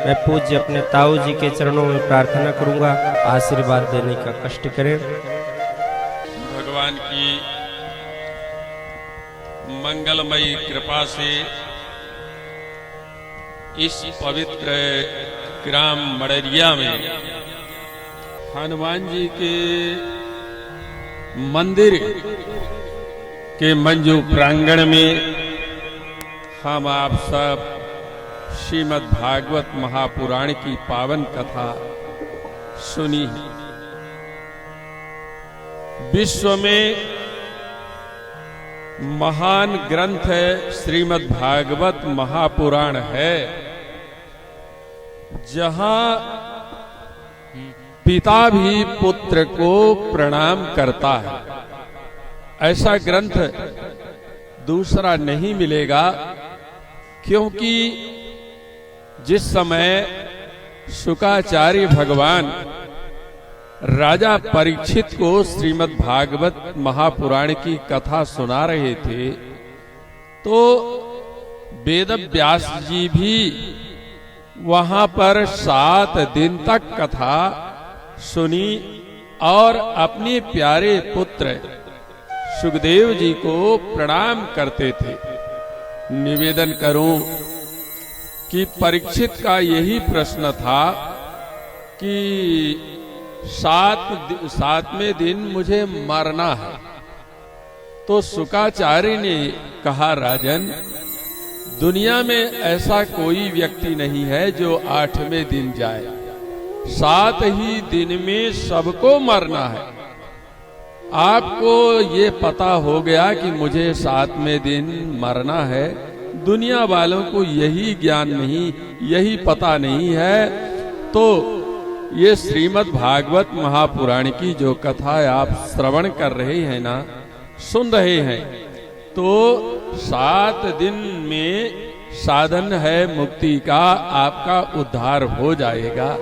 मैं पूज्य अपने ताऊ जी के चरणों में प्रार्थना करूंगा, आशीर्वाद देने का कष्ट करें। भगवान की मंगलमयी कृपा से इस पवित्र ग्राम मड़रिया में हनुमान जी के मंदिर के मंजू प्रांगण में हम आप सब श्रीमद् भागवत महापुराण की पावन कथा सुनी। विश्व में महान ग्रंथ श्रीमद् भागवत महापुराण है, जहां पिता भी पुत्र को प्रणाम करता है। ऐसा ग्रंथ दूसरा नहीं मिलेगा, क्योंकि जिस समय शुकाचार्य भगवान राजा परीक्षित को श्रीमद् भागवत महापुराण की कथा सुना रहे थे, तो वेद व्यास जी भी वहां पर 7 दिन तक कथा सुनी और अपने प्यारे पुत्र सुखदेव जी को प्रणाम करते थे। निवेदन करूं कि परीक्षित का यही प्रश्न था कि 7वें दिन मुझे मरना है। तो शुकाचार्य ने कहा, राजन, दुनिया में ऐसा कोई व्यक्ति नहीं है जो 8वें दिन जाए। 7 ही दिन में सबको मरना है। आपको ये पता हो गया कि मुझे 7वें दिन मरना है, दुनिया वालों को यही ज्ञान नहीं, यही पता नहीं है। तो ये श्रीमद् भागवत महापुराण की जो कथा आप श्रवण कर रहे हैं ना, सुन रहे हैं, तो 7 दिन में साधन है मुक्ति का, आपका उद्धार हो जाएगा।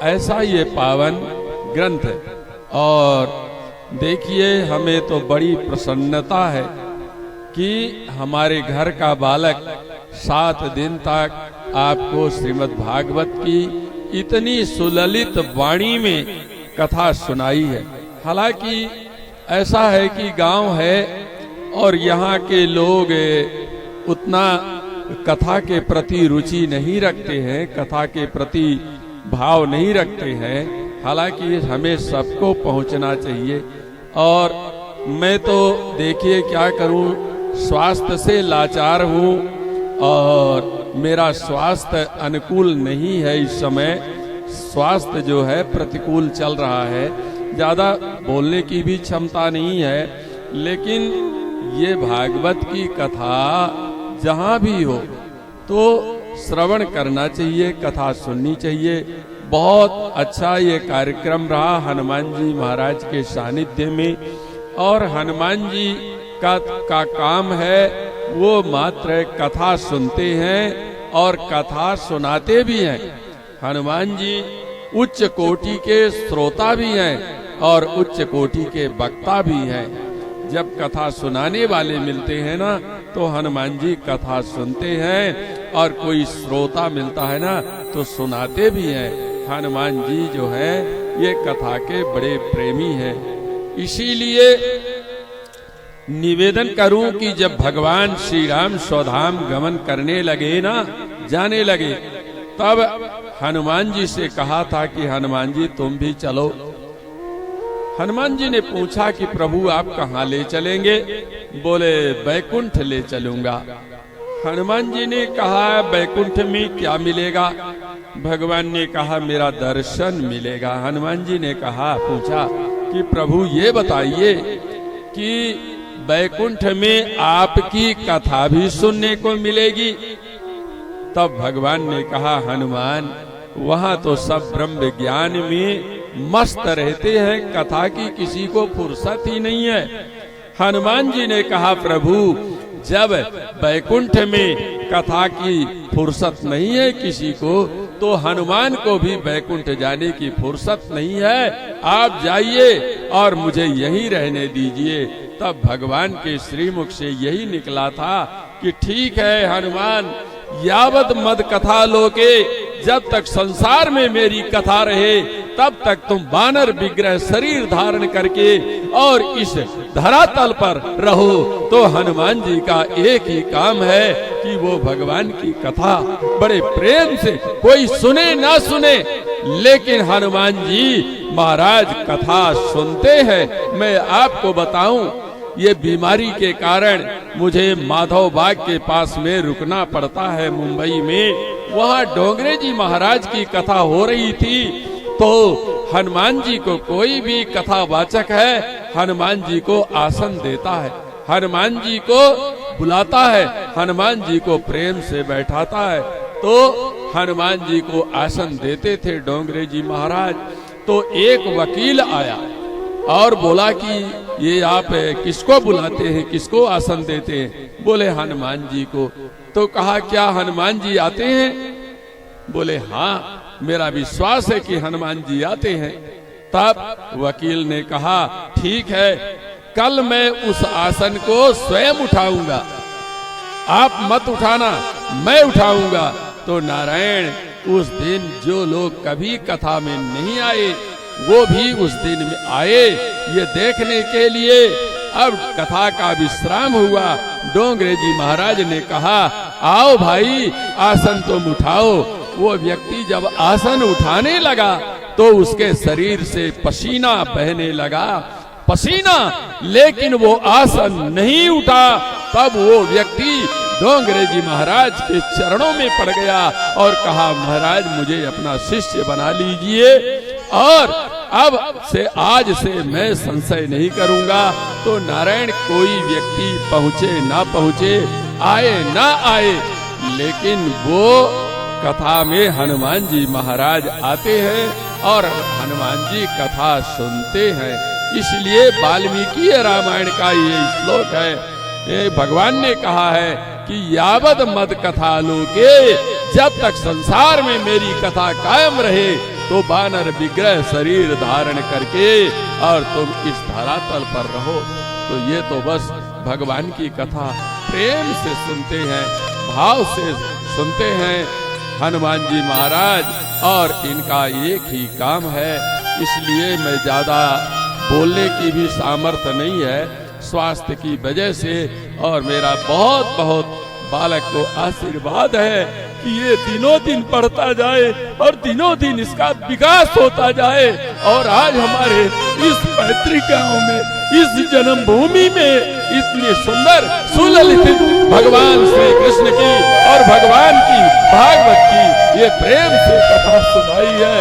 ऐसा ये पावन ग्रंथ। और देखिए, हमें तो बड़ी प्रसन्नता है कि हमारे घर का बालक 7 दिन तक आपको श्रीमद् भागवत की इतनी सुललित वाणी में कथा सुनाई है। हालांकि ऐसा है कि गांव है और यहाँ के लोग उतना कथा के प्रति रुचि नहीं रखते हैं, कथा के प्रति भाव नहीं रखते हैं। हालांकि हमें सबको पहुंचना चाहिए। और मैं तो देखिए क्या करूं, स्वास्थ्य से लाचार हूं और मेरा स्वास्थ्य अनुकूल नहीं है। इस समय स्वास्थ्य जो है प्रतिकूल चल रहा है, ज्यादा बोलने की भी क्षमता नहीं है। लेकिन ये भागवत की कथा जहां भी हो तो श्रवण करना चाहिए, कथा सुननी चाहिए। बहुत अच्छा ये कार्यक्रम रहा हनुमान जी महाराज के सानिध्य में। और हनुमान जी का काम है वो मात्र कथा सुनते हैं और कथा सुनाते भी हैं। हनुमान जी उच्च कोटि के श्रोता भी हैं और उच्च कोटि के वक्ता भी हैं। जब कथा सुनाने वाले मिलते हैं ना, तो हनुमान जी कथा सुनते हैं, और कोई श्रोता मिलता है ना तो सुनाते भी हैं। हनुमान जी जो है ये कथा के बड़े प्रेमी हैं। इसीलिए निवेदन करूं कि जब भगवान श्री राम स्वधाम गमन करने लगे ना, जाने लगे, तब हनुमान जी से कहा था कि हनुमान जी तुम भी चलो। हनुमान जी ने पूछा कि प्रभु आप कहाँ ले चलेंगे? बोले बैकुंठ ले चलूंगा। हनुमान जी ने कहा बैकुंठ में क्या मिलेगा? भगवान ने कहा मेरा दर्शन मिलेगा। हनुमान जी ने कहा, पूछा कि प्रभु ये बताइए कि बैकुंठ में आपकी कथा भी सुनने को मिलेगी? तब भगवान ने कहा, हनुमान वहां तो सब ब्रह्म ज्ञान में मस्त रहते हैं, कथा की किसी को फुर्सत ही नहीं है। हनुमान जी ने कहा, प्रभु जब बैकुंठ में कथा की फुर्सत नहीं है किसी को, तो हनुमान को भी बैकुंठ जाने की फुर्सत नहीं है। आप जाइए और मुझे यहीं रहने दीजिए। तब भगवान के श्रीमुख से यही निकला था कि ठीक है हनुमान, यावत मद कथा लोके जब तक संसार में मेरी कथा रहे तब तक तुम वानर विग्रह शरीर धारण करके और इस धरातल पर रहो। तो हनुमान जी का एक ही काम है कि वो भगवान की कथा बड़े प्रेम से, कोई सुने ना सुने, लेकिन हनुमान जी महाराज कथा सुनते हैं। मैं आपको बताऊं, ये बीमारी के कारण मुझे माधव बाग के पास में रुकना पड़ता है मुंबई में। वहाँ डोंगरे जी महाराज की कथा हो रही थी, तो हनुमान जी को कोई भी कथा वाचक है, हनुमान जी को आसन देता है, हनुमान जी को बुलाता है, हनुमान जी को प्रेम से बैठाता है। तो हनुमान जी को आसन देते थे डोंगरे जी महाराज। तो एक वकील आया और बोला कि ये आप किसको बुलाते हैं, किसको आसन देते हैं? बोले हनुमान जी को। तो कहा क्या हनुमान जी आते हैं? बोले हाँ, मेरा विश्वास है कि हनुमान जी आते हैं। तब वकील ने कहा ठीक है, कल मैं उस आसन को स्वयं उठाऊंगा, आप मत उठाना, मैं उठाऊंगा। तो नारायण, उस दिन जो लोग कभी कथा में नहीं आए वो भी उस दिन में आए ये देखने के लिए। अब कथा का विश्राम हुआ। डोंगरे जी महाराज ने कहा आओ भाई, आसन तुम उठाओ। वो व्यक्ति जब आसन उठाने लगा तो उसके शरीर से पसीना बहने लगा, पसीना, लेकिन वो आसन नहीं उठा। तब वो व्यक्ति डोंगरे जी महाराज के चरणों में पड़ गया और कहा महाराज मुझे अपना शिष्य बना लीजिए, और अब से आज से मैं संशय नहीं करूंगा। तो नारायण, कोई व्यक्ति पहुंचे ना पहुंचे, आए ना आए, लेकिन वो कथा में हनुमान जी महाराज आते हैं और हनुमान जी कथा सुनते हैं। इसलिए वाल्मीकि रामायण का ये श्लोक है, ये भगवान ने कहा है कि यावद मद कथा लोके, जब तक संसार में मेरी कथा कायम रहे तो वानर विग्रह शरीर धारण करके और तुम इस धरातल पर रहो। तो ये तो बस भगवान की कथा प्रेम से सुनते हैं, भाव से सुनते हैं हनुमान जी महाराज, और इनका एक ही काम है। इसलिए मैं ज्यादा बोलने की भी सामर्थ्य नहीं है स्वास्थ्य की वजह से, और मेरा बहुत बहुत बालक को आशीर्वाद है कि ये दिनों दिन बढ़ता जाए और दिनों दिन इसका विकास होता जाए। और आज हमारे इस पैतृक गांव में, इस जन्मभूमि में इतनी सुंदर सुललित भगवान श्री कृष्ण की और भगवान की भागवत की ये प्रेम से कथा सुनाई है।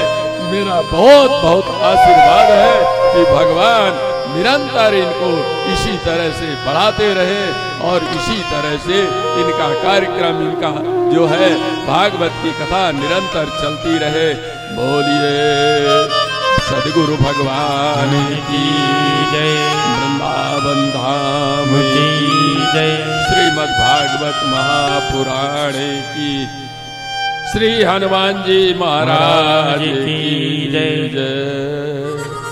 मेरा बहुत बहुत आशीर्वाद है कि भगवान निरंतर इनको इसी तरह से बढ़ाते रहे और इसी तरह से इनका कार्यक्रम, इनका जो है भागवत की कथा निरंतर चलती रहे। बोलिए सद्गुरु भगवान की जय, वृंदावन धाम की जय, श्रीमद् भागवत महापुराण की, श्री हनुमान जी महाराज की जय जय।